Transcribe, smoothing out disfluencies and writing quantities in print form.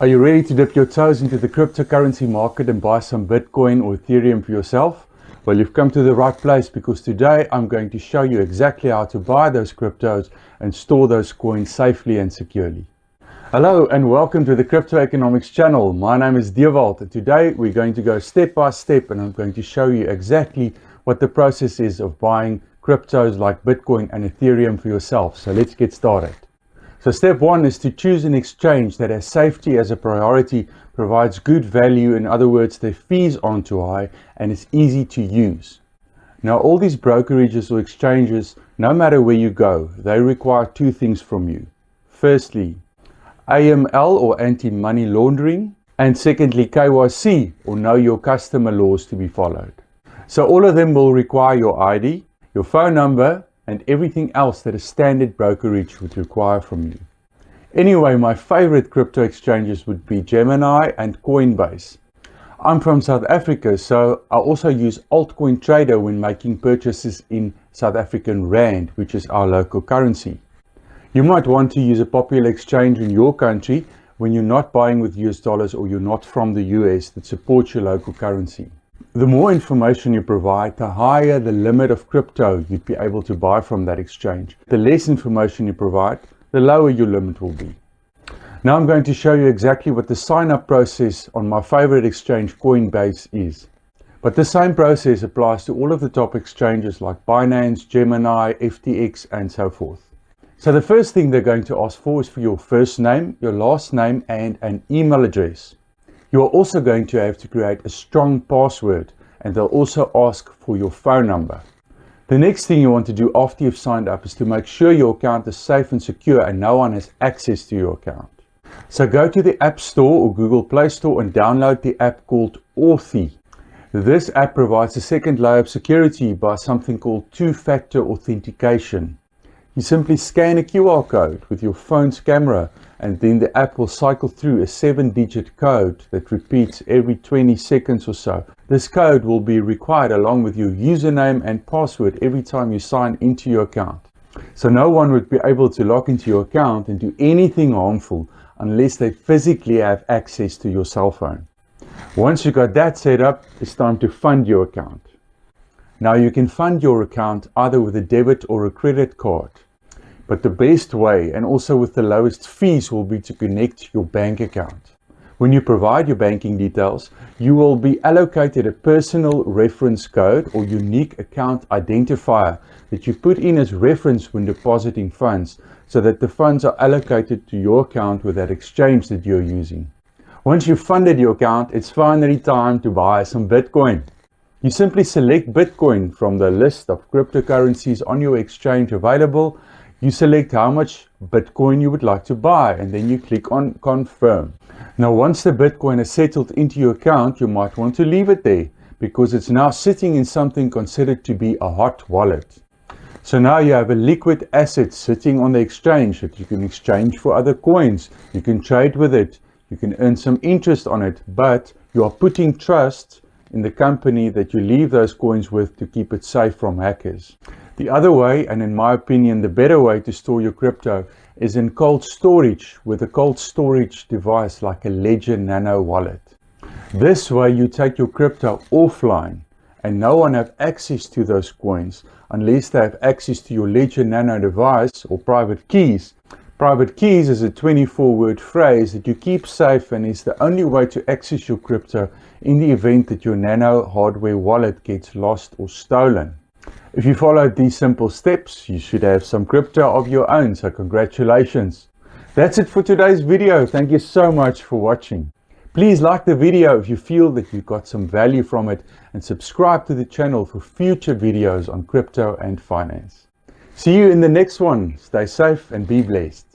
Are you ready to dip your toes into the cryptocurrency market and buy some Bitcoin or Ethereum for yourself? Well, you've come to the right place, because today I'm going to show you exactly how to buy those cryptos and store those coins safely and securely. Hello and welcome to the Crypto Economics channel. My name is Dewald, and today we're going to go step by step and I'm going to show you exactly what the process is of buying cryptos like Bitcoin and Ethereum for yourself. So let's get started. So step one is to choose an exchange that has safety as a priority, provides good value, in other words, their fees aren't too high, and is easy to use. Now, all these brokerages or exchanges, no matter where you go, they require two things from you. Firstly, AML or anti-money laundering, and secondly, KYC or know your customer laws to be followed. So all of them will require your ID, your phone number, and everything else that a standard brokerage would require from you. Anyway, my favorite crypto exchanges would be Gemini and Coinbase. I'm from South Africa, so I also use Altcoin Trader when making purchases in South African Rand, which is our local currency. You might want to use a popular exchange in your country when you're not buying with US dollars or you're not from the US that supports your local currency. The more information you provide, the higher the limit of crypto you'd be able to buy from that exchange. The less information you provide, the lower your limit will be. Now I'm going to show you exactly what the sign-up process on my favorite exchange, Coinbase, is. But the same process applies to all of the top exchanges like Binance, Gemini, FTX, and so forth. So the first thing they're going to ask for is for your first name, your last name, and an email address. You are also going to have to create a strong password, and they'll also ask for your phone number. The next thing you want to do after you've signed up is to make sure your account is safe and secure and no one has access to your account. So go to the App Store or Google Play Store and download the app called Authy. This app provides a second layer of security by something called two-factor authentication. You simply scan a QR code with your phone's camera, and then the app will cycle through a 7-digit code that repeats every 20 seconds or so. This code will be required along with your username and password every time you sign into your account. So no one would be able to log into your account and do anything harmful unless they physically have access to your cell phone. Once you got that set up, it's time to fund your account. Now you can fund your account either with a debit or a credit card. But the best way, and also with the lowest fees, will be to connect your bank account. When you provide your banking details, you will be allocated a personal reference code or unique account identifier that you put in as reference when depositing funds, so that the funds are allocated to your account with that exchange that you're using. Once you've funded your account, it's finally time to buy some Bitcoin. You simply select Bitcoin from the list of cryptocurrencies on your exchange available. You select how much Bitcoin you would like to buy, and then you click on confirm. Now, once the Bitcoin is settled into your account, you might want to leave it there because it's now sitting in something considered to be a hot wallet. So now you have a liquid asset sitting on the exchange that you can exchange for other coins. You can trade with it. You can earn some interest on it, but you are putting trust in the company that you leave those coins with to keep it safe from hackers. The other way, and in my opinion the better way to store your crypto, is in cold storage with a cold storage device like a Ledger Nano wallet. This way you take your crypto offline and no one have access to those coins unless they have access to your Ledger Nano device or private keys. Private keys is a 24-word phrase that you keep safe and is the only way to access your crypto in the event that your Nano hardware wallet gets lost or stolen. If you followed these simple steps, you should have some crypto of your own, so congratulations. That's it for today's video. Thank you so much for watching. Please like the video if you feel that you got some value from it, and subscribe to the channel for future videos on crypto and finance. See you in the next one. Stay safe and be blessed.